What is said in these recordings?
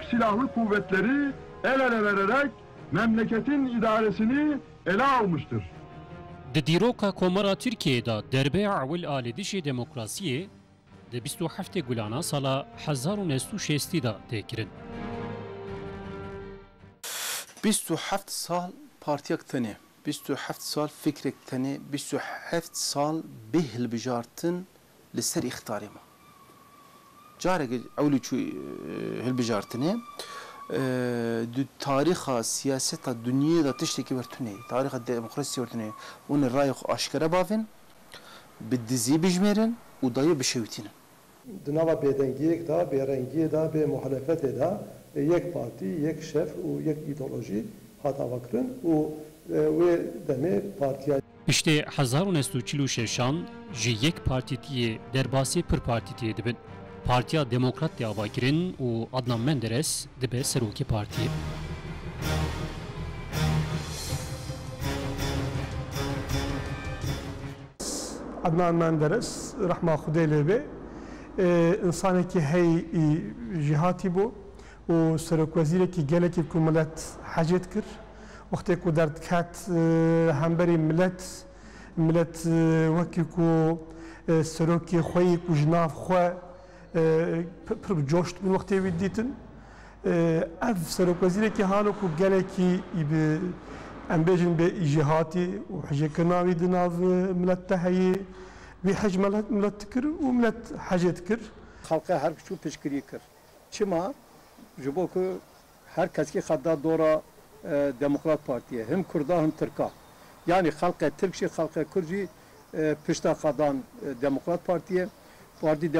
Türk Silahlı Kuvvetleri el ele vererek memleketin idaresini ele almıştır. Di dîroka Komara Tirkiyeyê derbeya ewil alêdişê demokrasiyê di 27 Gulana sala 1960 da têkirin. 27 sal partiyek tenê, 27 sal fikrek tenê, 27 sal bê hilbijartin li ser îxtarê me. Carek ewlî çû hilbijartinê di tarixa siyaseta dunyayê da tiştekî wertunê, tarixa demokrasiyê wertunê hûn ê rayê xwe aşkere bavin, bi dizî bijmêrin û dayê bişewitînin. Di nava bêdengiyek da, bêrengiyê da, bê muhalefetê da yek partî, yek şef û yek îdeolojî hata vekirin û wê demê partiya Piştê 1946 ji yek partîtiyê derbasî pir partîtiyê dibin. Partiya Demokrat de avakirin û Adnan Menderes dibe serokê partiyê. Adnan Menderes rahma Xwedê lê bê insanekî hey jîhatî bû û serokwezîrekî gelekî ku millet hecê dikir. Wextê ku derdket hemberî millet wekî ku serokê xwe yî ku ji nav xwe pir coşt bûn wextê wî dîtin. Ev serokwezîrekî halo ku gelekî bi em bêjin bê jîhatî û hejêkirina wî di nav millet te heyê wî hej millet dikir û millet hecê dikir. Xalqa her küçük pişkirî kir. Çima ji bo ku her keskî xeda dora Demokrat Partiye hem Kurda hem Türka. Yani xalqa Türk jî xalqa Kurd jî pişta xedan Demokrat Partiye. Partiya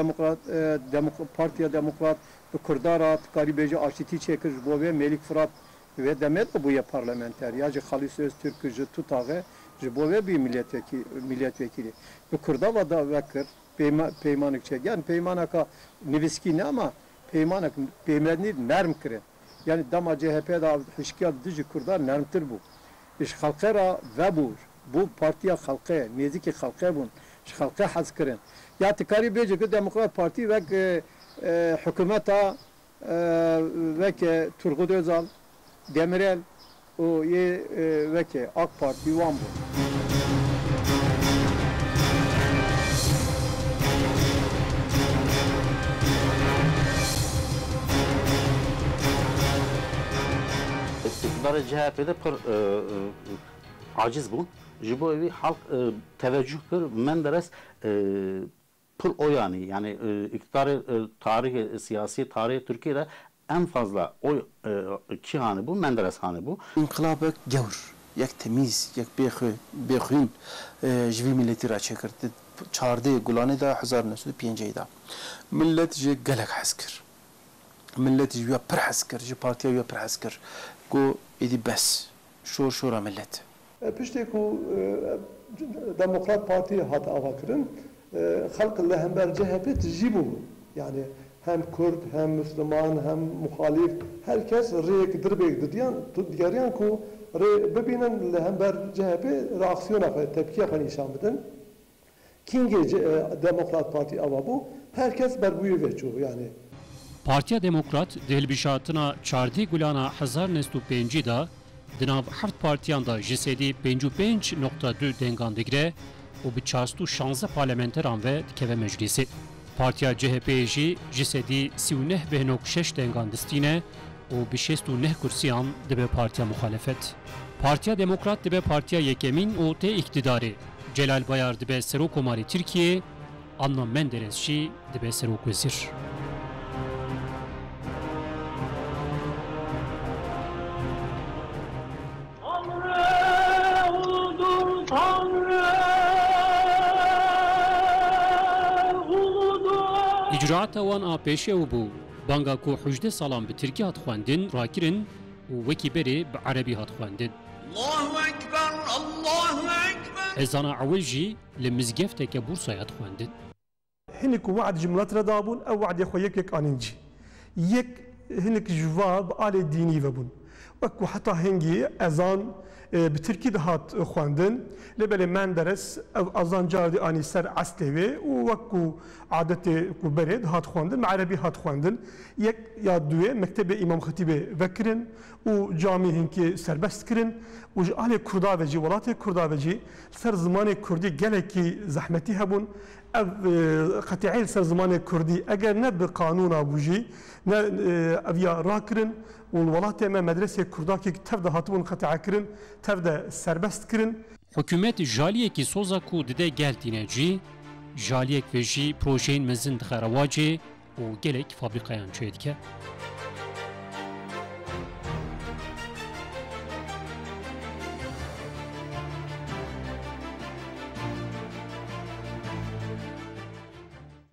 Demokrat bi Kurdara karî bêje aşîtî çêkir ji bo vê Melik Fırat ve demet mi bûye parlamenter ya ji Xalîs Öztürk ji tutağı ji bo vê bî milletvekili. Bi Kurda ve da vekir peymanek çek. Yani peymanaka nivîskî ne ama peymanek peymenî nerm kirin. Yani dama CHP da hişkiya dijî Kurda nermtir bû. İş xalqera ve bu partiya xalqe nêzîkî xalqe bûn. Ji xalqe hez kirin. Ya tikari bêje ku Demokrat Parti vek hükümeta vek Turgut Özal, Demirel o ye vek AK Parti wan bû. İktidara CHP'de pır aciz bûn. Ji bo evî halk teveccüh kir Menderes pır o yani iktidarı tarihi siyasi tarihi Türkiye'de en fazla oy ki hani bu Menderes hani bu. İnkılabı gevr, yek temiz, yek bexwîn ji vî milletî re çêkir. Çardê Gulanê da 1905 da. Millet ji gelek hez kir. Millet ji wê pir hez kir, ji partiya wê pir hez kir. Got êdî bes, şora millet. Piştê ku Demokrat Parti hata avakirin xalq li hember CHP tijî bû. Yani hem Kurd, hem Müslüman, hem muhalif herkes rêyek dirbêk digeriyan ku rê bibînin li hember CHP reaksiyona xwe, tepkiya xwe nîşan bidin. Kingê Demokrat Parti ava bû, herkes ber bûyê veçû yani. Partiya Demokrat di hilbijatına Çardê Gulana 1905 da di nav heft partiyan da ji sedî 55.2 dengan digire û bi 416 parlamenteran ve dikeve meclisê. Partiya CHP'ye jî ji sedî 39.6 dengan distîne û bi 69 kursiyan dibe partiya muhalefet. Partiya Demokrat dibe partiya yekemîn û tê iktidarê. Celal Bayar dibe Serokkomarê Tirkiye, Adnan Menderes jî dibe Serokwezîr. İcraata wan a pêşê bû banga ku 18 salan bi Tirkî hat xwendin rakirin û wekî berê bi Erebî hat xwendin. Allahu Ekber, Allahu Ekber. Ezana ewil jî li mizgefteke Bursayê hat xwendin. Hinek wa'd ji milet re dabûn ew wa'dê xwe yekek anîn cî. Yek hinek ji va bi alê dînî vebûn. وەکو حتا هەنگی ئەزان bi Tirkî de hat xwendin lê belê Menderes ev azan carî anî ser eslê wê û wekû adetê ku berê hat xwendin me erebî hat xwendin yek ya duê mektebê İmam Xetîbê vekirin û camî hinkê serbest kirin û ji alê Kurda ve jî welatê Kurda ve jî ser zimanê Kurdî gelekî zehmetî hebûn ev qetîeyê ser zimanê Kurdî eger ne bi qanûna bû jî ne ev ya rakirin û welatê me medresê Kurdakê tev de hatibûn qetîe kirin tev de serbest kirin. Hikûmet jaliyekî soza ku dide geltîne cî jaliyek ve jî projeyên mezin dixere wacê û gelek fabrîqayan çê dike.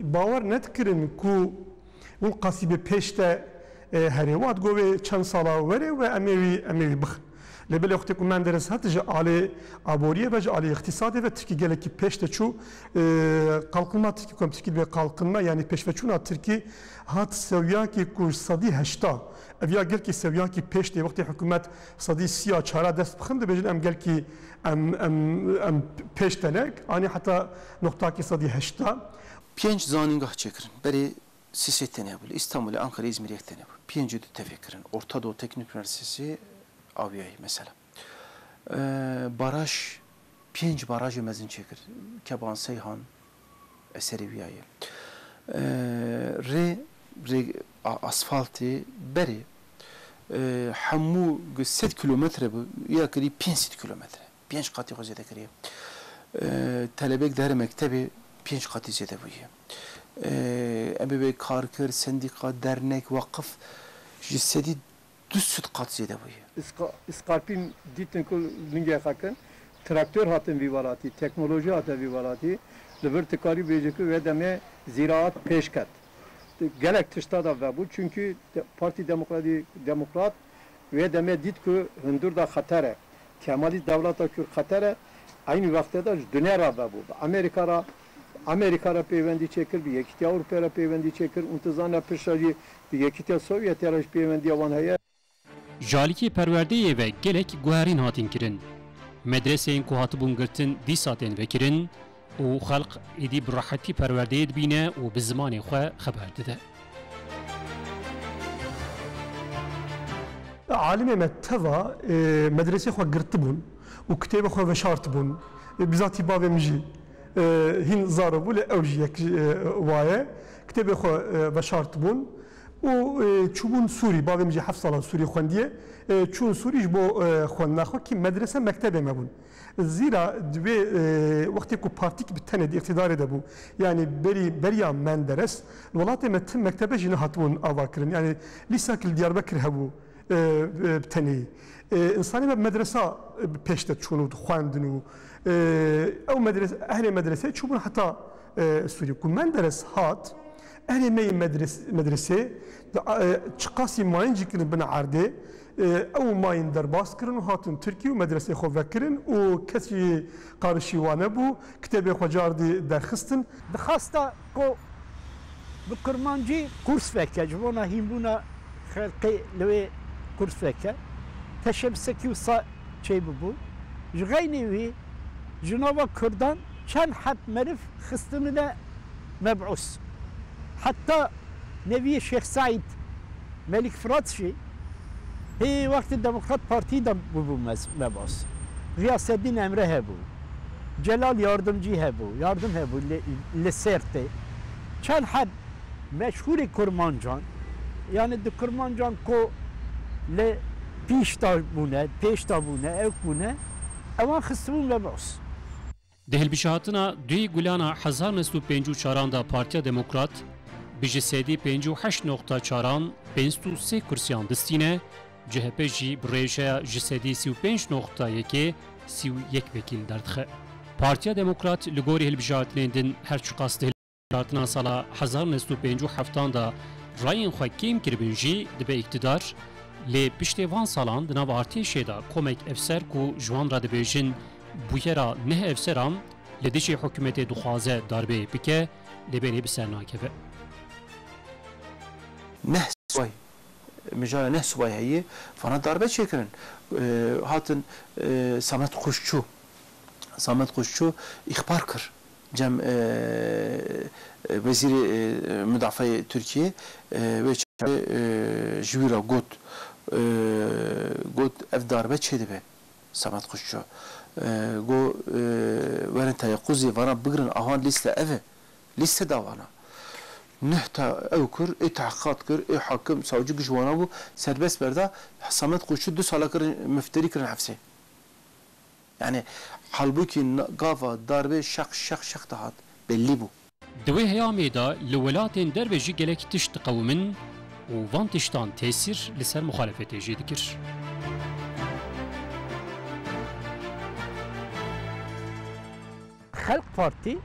Bawer nedikirin ku û qasîbê pêş te herê wat govê çend sala were ve em ê wî bixin. Lê bilê xwedê ku Menderes hat ji alê aboriyê ve ji alê iqtîsadê ve Tirkî gelekî pêş de çû qalqinma Tirkî kom Tirkî ve qalqinma yanî pêşveçûna Tirkî hat sevyakê ku sedî heşta ev ya gelkî sevyakî pêş tê wextê hikûmet sedî sîya çara dest bixin dibêjin em gelkî em pêş tenek anî heta noxtakî sedî heşta. Pěnc zanîngah çêkirin berê Sîsê tenê bû İstanbulê Ankara İzmirê yek tenê bû pêncî du tevêkirin Orta Doğu Teknik Üniversitesi Avyayê mesela. Baraj pênc barajê mezin çêkir Keban Seyhan eserê wî ye rê asfaltê berê hemû 100 kilometre bû ya kirî 500 kilometre 5 qatî xwe zêde kiriye telebek der mektebê 5 qatî zêde bûye em bê karkir sendîqa dernek vakıf ji sedî 200 qat zêde bûye Iskarpîn dîtin ku lingê xekin traktör hatin vî welatî teknoloji hate vî welatî li vir tikarî bêje ku vê demê zîraat pêş ket gelek tişta da vebû çünkü Partî Demokrat vê demê dît ku hundur da xeter e Kemalîst dewleta Kürd xeter e aynı wextê de ji dunêra vebû Amerika'ya peyvendî çêkir bi Yekîtiya Avrupa'ya peyvendî çêkir intizana pişta jî bi Yekîtiya Sovyetê re peyvendiya wan heye. Jalîkê perwerdeyê ve gelek guherîn hatin kirin. Medreseyên ku hatibûn girtin dîsa tên vekirin û xelq êdî bi rahetî perwerdeyê dibîne û bi zimanê xwe xeber dide. Alimê me teva medresê xwe girtibûn û kitêbê xwe veşartibûn bizatî bavê min jî hîn zaribû lê ew jî yek waye kitêbê xwe veşartibûn û çûbûn Sûrî bavê min jî 7 salan Sûrî xwendiye çûn Sûrî ji bo xwendina xwe kî medrese mektebê me bûn zîra divê wextê ku partîk bi tenê di iqtîdarê de bû yanî beriya Menderes welatê me tim mektebe jî nehatibûn ava kirin yanî lîsakî li Diyarbekir hebû bi tenê insanî me medresa pêş de çûn û dixwendin û ew medrese ehlê medresê çûbûn heta Sûrî ku Menderes hat ehlê me medresê çi qasî mayîn jî kirin bina erdê ew mayîn derbas kirin û hatin Tirkî û medresê xwe vekirin û kes jî qarişî wan nebû kitêbê xwe cardî derxistin. Dixasta ku bi Kurmancî kurs veke ji bona hînbûna xelkê li wê kurs veke teşebbüsekî wisa çê bibû ji xeynî wî ji nava Kurdan çend hed meriv xistinine meb'ûs heta neviyê Şeyh Saîd Melik Fırat jî hê wextê Demokrat Partî de bû meb'ûs Giyaseddîn Emre hebû Celal Yardımcı hebû yardım hebû li Sêrtê çend hed meşhûrê Kurmancan yani di Kurmancan ku li pîş da bûne pêş da bûne ew bûne ewan xistibûn meb'ûs. Di hilbijatına duî gulana 1954 da Partiya Demokrat bi ji sedî 58.4 53 kursiyan distîne CHP jî bi rêjeya ji sedî 35.1 31 vekîl derdixe. Partiya Demokrat li gorî hilbijatinên din her çi qas di hilbijatina sala 1957 da rayên xwe kêm kiribin jî dibe iktidar lê piştê van salan di nav artêşê da komek efser ku ji wan re dibêjin bûyera neh efseran li dijî hikûmetê dixwaze darbeyê bike lê berê bi ser nakeve. Neh sway mecala ne subayı fana darbe çekirin. Hatın Samet Kuşçu ihbar kır. Cem Veziri Müdafaa Türkiye ve Jüvira got ev darbe çedibe Samet Kuşçu. Go verin tayakkuzi vana bıgırın ahan liste davana. Nehta evkur, tahkikat kır, hakim, savcı güçvana bu serbest berda Samet Kuşçu 2 sala kırın, müfteri kırın hapsi. Yani halbuki gava darbe şak dahat belli bu. دوی هیامی دا لولاتین درویجی گلک تشت قومن و وان تشتان تأثیر لسر مخالفت جی دکر. خلق پارتی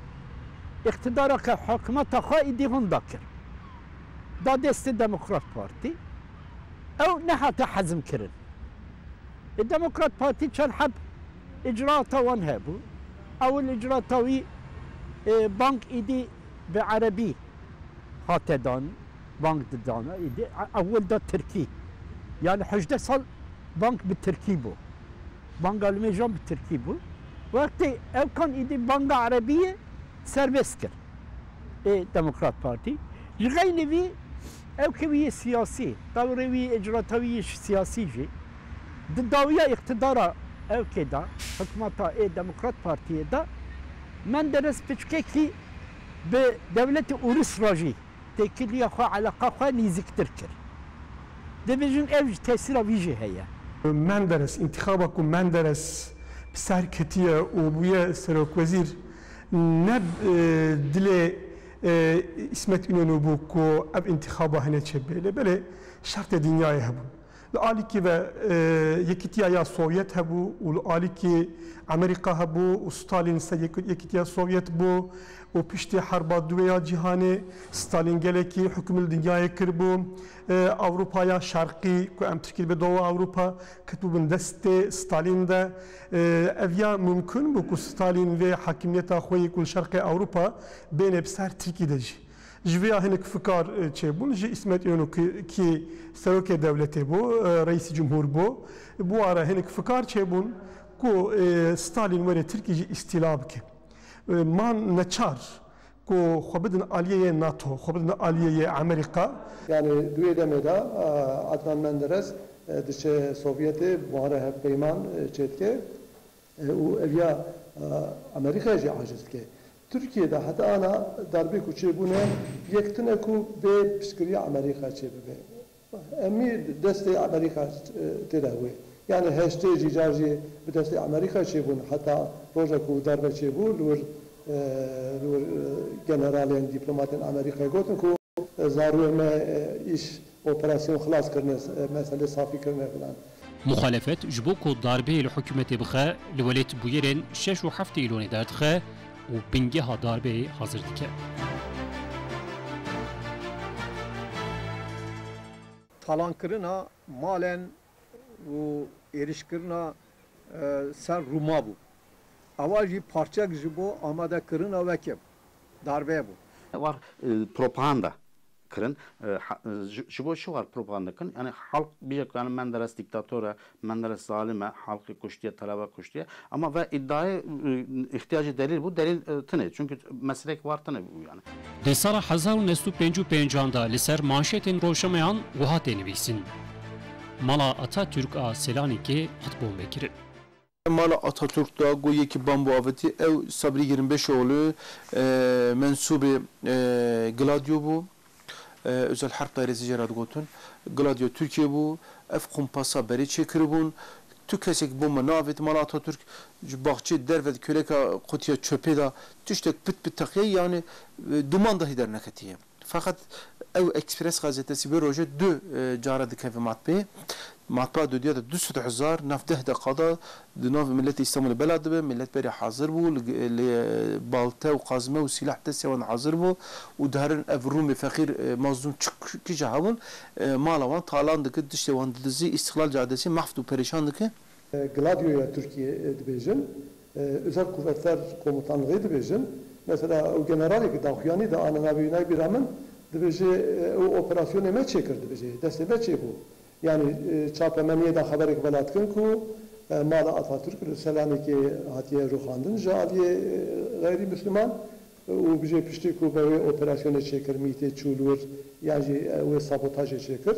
اقتدارا که حکومت خواهی هون دکر دا دست دموکرات پارتی او نه حتی حزم کرن الدموکرات پارتی چند حب اجراءات وان هبو اول اجراءات وی بانك ايدي بعربي هاتدان بانك ددانا ايدي اول دا تركي يعني 18 سال بانك بالتركي بو بانك الميجان بالتركي بو وقت او كان ايدي بانك عربيه سربست كر ديمقراط بارتي غير في او كوي سياسي دوري اجراتوي سياسي جي ضداويه اقتدارا او كده حكومتا ديمقراط بارتي دا Menderes Piçkeki به دولت اورس راجی تکلیه خو علاقه خو نزدیکتر کرد. دبیجن ev تاثیر ویژه هیا. Menderes انتخابا کو Menderes بسرکتیه و بویه سرک وزیر نب دل اسمت اینو بو کو اب انتخابا هنه چبله بله شرط دنیای هبو. لآلیکی و یکیتیا سوویت هبو و لآلیکی امریکا هبو و ستالین سه یکیتیا سوویت بو و پشتی حرب دویا جهانی ستالین گلکی حکم دنیای کربو اروپای شرقی که ام ترکیب به دو اروپا کتوبن دست ستالین ده اویا ممکن بو که ستالین و حاکمیت خوی کل شرق اروپا بین بسر ترکی دجی جویا هنک فکر چه بون جی اسمت اینو کی سروک دولتی بو رئیس جمهور بو آره هنک فکر چه بون کو ستالین وره ترکی جی استیلاب که man neçar ku xwebidin aliyê NATO, xwebidin aliyê Amerîka. Yani duê demê de Adnan Menderes diçe Sovyetê buhare hevpeyman çêdike û eviya Amerîkaya jî aciz dike. Türkiye'de heta ana darbê ku çêbûne yektine ku bê piştgiriya Amerîka çêbibe. Emî destê Amerîka têde wê. Yani heştê jî car jî bi destê Amerîka çêbûn heta roja ku darbe çêbû li wir generalên dîplomatên Amerîkayê gotin ku zarûyê me îş operasyon xilas kirine meselê safî kirine filan. مخالفت ji bo ku darbeyê li hikûmetê bixe li welêt bûyerên 6 û 7 îlonê derdixe û bingeha darbeyê hazir dike. Talankirina malen û êrişkirina ser Rûma bû. Ava jî parçek ji bo amadekirina vekê darbe bû. Var propaganda kirin. Ji bo şu var propaganda kirin. Yani halk bir yani Menderes diktatora, Menderes zalime, halkı kuştuya, talebe kuştuya. Ama ve iddiaya ihtiyacı delil bu. Delil tine. Çünkü meselek var tine bu yani. Di sala 1955 da li ser manşetên roşamayan wiha tê nivîsin. Mala Atatürk a Selanikê hat bombe kirin. Mala Atatürk da goye ki bambu aveti ev Sabri 25oğlu mensubi Gladio bu özel harp dairesi cerad gotun Gladio Türkiye bu ev kumpasa beri çekiribun tu kesek bomba navet Mala Atatürk bahçe dervet köleka kutuya çöpe da tüştek pıt takiye yani duman dahi derneketiye. Fakat ev Express gazetesi bir roje dü cara dikevi matbeye matbaa dodiya da 200,000 nafdeh dakikada dinav millet İstanbul'u belad be millet beri hazır bu balta ve kazma ve silah desteği hazır bu u darin evrumi fakir mazlum çıkıcı havun malavan talandık dıştevan dizi İstiklal Caddesi mahfdu perişandık. Gladio'ya Türkiye dibêjin özel kuvvetler komutanlığı dibêjin mesela o generali ki daxuyani da anına büyüne bir hemen dibêje o operasyonê me çêkir dibêje destê me çê bû yani çapemeniyê de xeberek velatkin ku mala Atatürk li Selanikê hatiye rûxandin ji aliyê gayri Müslüman û bijê piştî ku be wê operasyonê çêkir mîtê çûlwir ya jî wê sabotajê çêkir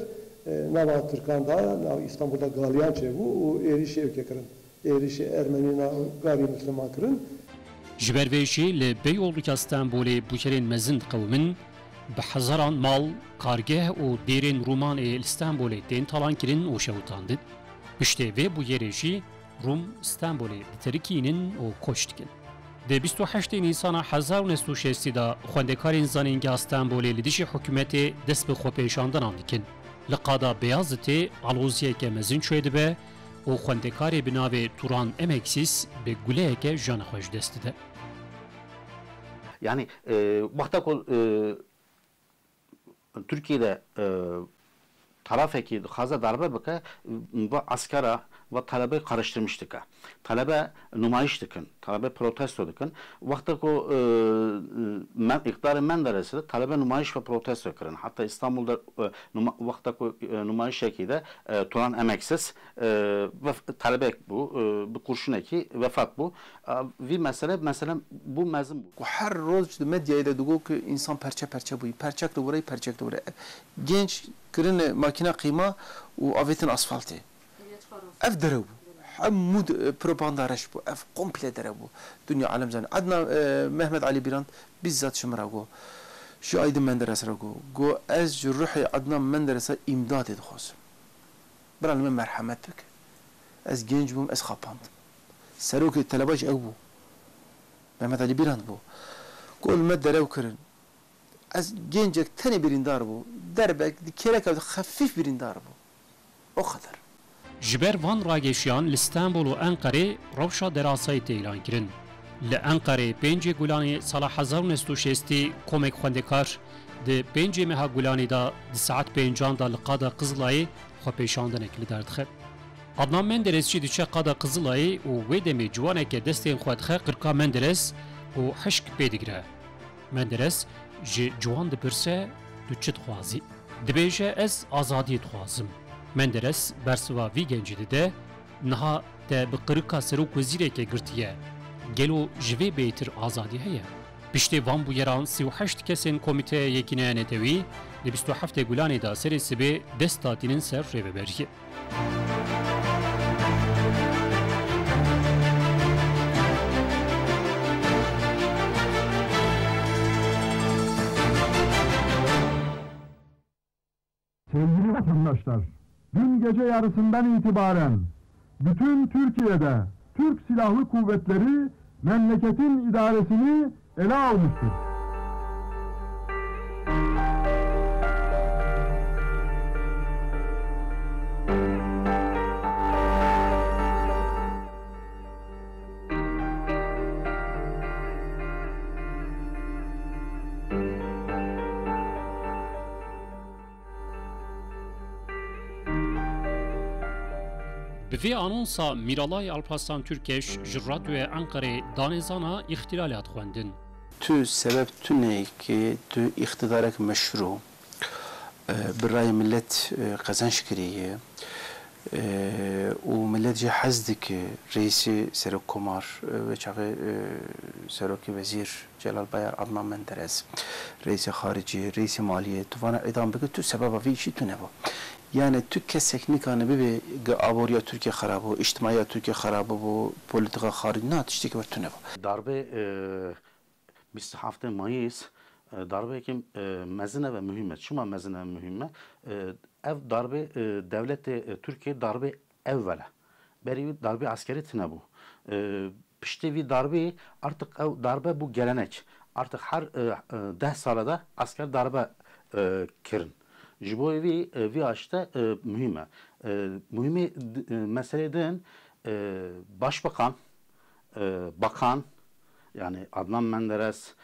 nava Türkan da nav İstanbul'da galiyan çêbû û êrişê ew kirin êrişê Ermenîna gayri Müslüman kirin. Ji ber vê jî li Beyoğlu'ya Stenbolê bûkerên mezin qewmin bi hezaran mal, kargeh û dêrên Rûman ê Stenbolê tên talankirin û şewitandin. Piştê vê bûyerê jî Rûm Stenbolê diterikînin û koç dikin. Di 28 Nîsana 1960 da xwendekarên zanîngeha Stenbolê li dijî hikûmetê dest bi xwepêşandanan dikin. Li qada Beyazıtê aloziyeke mezin çê dibe û xwendekarê bi navê Turan Emeksiz bi guleyeke jana xwe ji dest dide. Yani vakta kol Türkiye'de tarafeki haza darbe baka ve askara ve talebe karıştırmıştık. Talebe numayiş dıkın, talebe protesto dıkın. Vakta ko iktidarı Menderes'de talebe numayiş ve protesto kırın. Hatta İstanbul'da vakta ko numayiş şekilde Turan Emeksiz ve talebe bu kurşun eki vefat bu. Ve mesela bu mezun bu. Her roz medyayla dugo ki insan perçe bu. Perçek de burayı perçek de burayı. Genç kırın makine kıyma و avetin asfaltı. Ev dere bu. Hamud propaganda reş bu. Ev komple dere bu. Dünya alem zani. Adna Mehmet Ali Birand bizzat şımra go. Şu Aydın Menderes'e go. Go ez ruhi Adnan Menderes'e imdad edxoz. Bırak ben merhamet bek. Ez genç bum, ez xapandım. Seroki telebaj ev bu. Mehmet Ali Birand bu. Gol medderev kırın. Ez gencek tane birindar bu. Derbek kerek hafif birindar bu. O kadar. Ji ber van rageşiyan li İstanbul û Enqerê rewşa derasayê tê îlan kirin. Li Enqerê 5 Gulanê sala 1960 komek xwendekar di 5 meha Gulanê da di saet 5 da li qada Qızılayê xwepêşandinek li derdixe. Adnan Menderes jî diçe qada Qızılayê û wê demê ciwaneke destên xwe dixe qirka Menderes û hişk pê digire. Menderes ji ciwan dipirse tu çi dixwazî? Dibêje ez azadiyê dixwazim. Menderes bersiva vî gencî dide niha te bi qirika serok wezîreke girtiye. Gelo ji vê bêtir azadî heye. Piştê van bûyeran 38 kesên komîteya Yekîneya Netewî li 27 Gulanê da serê sibê dest datînin ser rêveberiyê. Sevgili vatandaşlar, dün gece yarısından itibaren bütün Türkiye'de Türk Silahlı Kuvvetleri memleketin idaresini ele almıştır. Bi vê anonsa Mîralay Alparslan Türkeş ji radyoya Enqerê danêzana îxtîlalat xwendin. Tu sebep tu ne ki tu iktidarek meşru bir ray millet kazanç kiriye و millet jî hez dike reîsî Serokkomar ve çağı Seroki Vezîr Celal Bayar Adnan Menderes reîsî xaricî reîsî maliye tu vana edam bike tu sebeba vî işî tu ne bu. Yani Türk kesek nikane bibi avoriya Türkiye xarabı, içtimaiya Türkiye xarabı bu, politika xarici ne atıştı ki var tüne bu. Darbe 27 Mayıs darbe ki mezine ve mühimmet. Şuma mezine ve mühimmet. Ev darbe devleti Türkiye darbe evvela. Beri darbe askeri tine bu. Pişti darbe artık ev darbe bu gelenek. Artık her 10 salada asker darbe kirin. Jiboyevi vi açta mühime. Mühime meseleden başbakan, bakan yani Adnan Menderes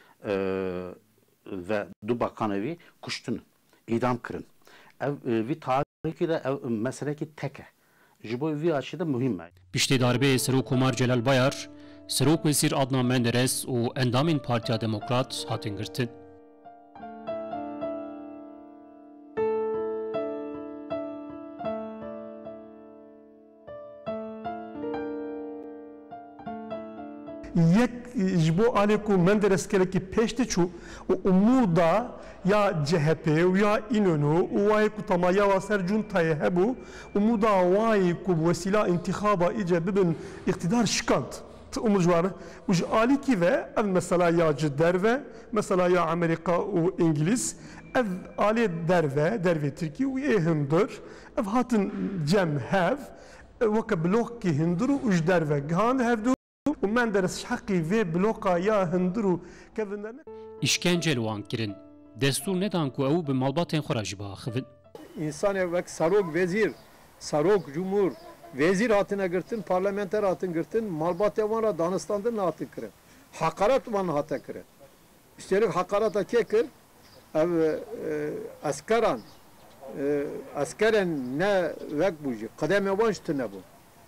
ve du bakanevi kuştun, idam kırın. Vi tarihi de mesele ki teke. Jiboyevi açta mühime. Piştê darbeyê Serokkomar Celal Bayar, Serok Wezîr Adnan Menderes û endamên Partiya Demokrat hatin girtin. یک جبو آلی کو مندرس کلی کی پیشتی چو و umuda ya CHP و ya İnönü و وای کو تمایا و سر جونتای هبو umuda وای کو وسیله انتخابا ایجا ببن اقتدار شکاند umurcuları uj ali ki ve ev mesela ya derve mesela ya Amerika u İngiliz ev ali derve Türkiye u hindur ev hatın cem hev vaka blok ki hinduru uj derve ghan hevdu u menderes hakkı ve bloka ya hinduru kevinler İşkenceli wan kirin destur nedan ku ew bi malbatên xwe re jî biaxivin İnsan vek sarok vezir, sarok cumhur, vezir hatine girtin, parlamenter hatin girtin, malbatya vana danıstandın hatı kirin. Hakarat vana hatı kirin. Üstelik hakarata kekir, ev askaran, askeren ne vek buji, kademe vanştı ne bu.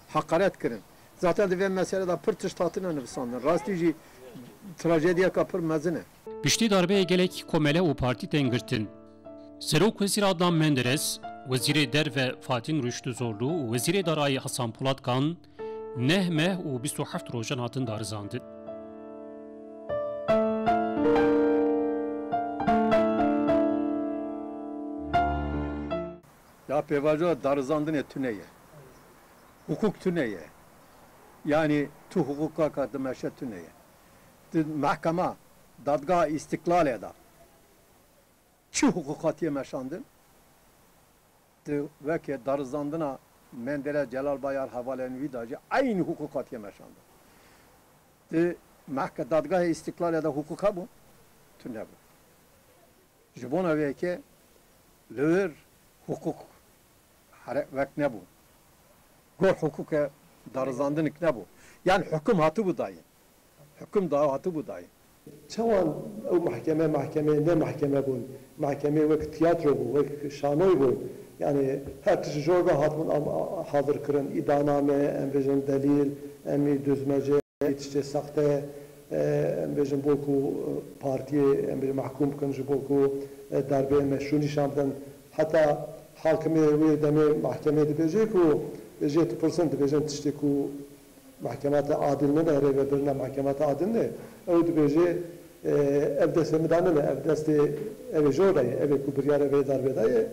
Hakaret kirin. Zaten de ben meselede pırtış tatına nefsandın. Rastici trajediye kapır mezine. Piştî darbeyê gelek komele û partî tên girtin. Serok Wezîr Adnan Menderes, Wezîrê Derve Fatin Rüştü Zorlu û Wezîrê Darayî Hasan Polatkan neh meh û 27 rojan hatin darizandin. Ya pevacı darizandın tüneye. Hukuk tüneye. Yani tu hukuka katı meşet tüneye. Mahkeme, dadgah istiklal eda. Çi hukukatiye meşandın? Ve ki darizandına Menderes Celal Bayar havalen vidacı aynı hukukatiye meşandın. Mahkeme dadgah istiklal eda hukuka bu. Tüne bu. Jibona ve ki lüver hukuk vek ne bu? Gor hukuka darizandın ne bu? Yani hüküm hatı bu dayı. Hüküm daha hatı bu dayı. Çawan o mahkeme ne mahkeme bun. Mahkeme vek tiyatro bu, vek şanoy bu. Yani her tişi jorda hatmun hazır kırın. İdaname, embejin delil, emmi düzmece, yetişçe sakte, embejin bolku partiye, embejin mahkum kıncı bolku darbe meşruni şamdan. Hatta halkımı ve deme mahkeme dibece ku, bece tıpırsın dibece tişte ku mahkemata adil ne de ve birine mahkemata adil ne? O dibece ev deste midane ne? Ev deste ev jordayı, ev kubriyar ev darbedayı.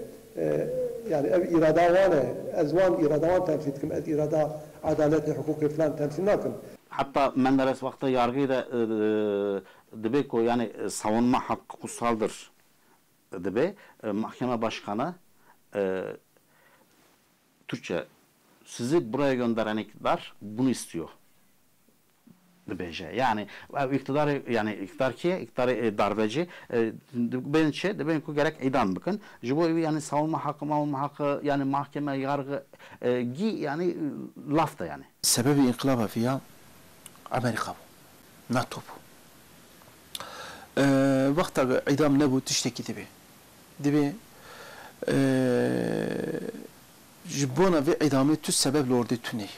Yani ev irada vane, ezvan irada van temsil etkim, irada adalet hukuki falan temsil nakim. Hatta Menderes vakti yargıyı da dibe ko yani savunma hakkı kutsaldır dibe mahkeme başkanı Türkçe sizi buraya gönderen iktidar bunu istiyor. Dibece. Yani iktidar yani iktidar ki iktidar darbeci ben ku gerek idam bakın. Jibo yani savunma hakkı yani mahkeme yargı gi yani laf da yani. Sebebi inkılaba fiya Amerika bu. NATO bu. Vakta idam ne bu tişteki dibi. Dibi Jibona ve idamı tüm sebeple orada tüney.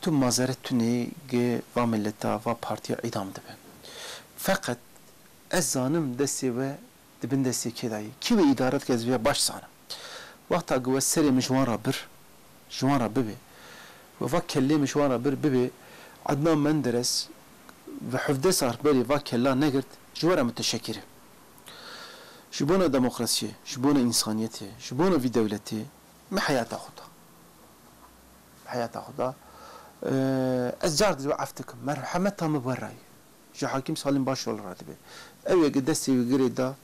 Tüm mazeret tüney ge va milleta va partiye idam dibi. Fakat ez zanım desi ve dibin desi kedayı. Ki ve idaret gezviye baş sana. Vakta güve seri mişvan rabbi bi. Ve va kelli mişvan rabbi Adnan Menderes ve hüfde sar beri va kella negirt jivara müteşekkiri. Jibona demokrasi, jibona insaniyeti, jibona vi devleti mi hayata xuda. Hayata xuda. Ez jardi ve aftikim. Merhameta mı barray. Ji hakim salim baş olur radibe. Ev ye desti ve gireda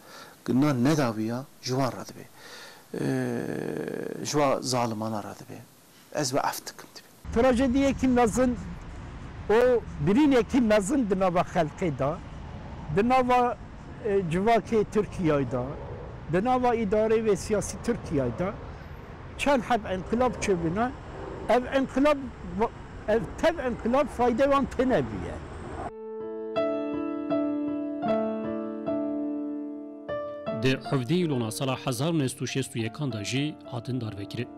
gına ne daviya jivan radibe. Jiva zalimana radibe. Ez ve aftikim dibe. Trajediye kim nazın o birine kim nazın dınava halkeda dınava civaki Türkiye'de dınava idare ve siyasi Türkiye'de çan hab inkılap çöbüne ev inkılap fayda van tenebiye. De hevdî ilona sala 1961 da jî hatin darvekirin.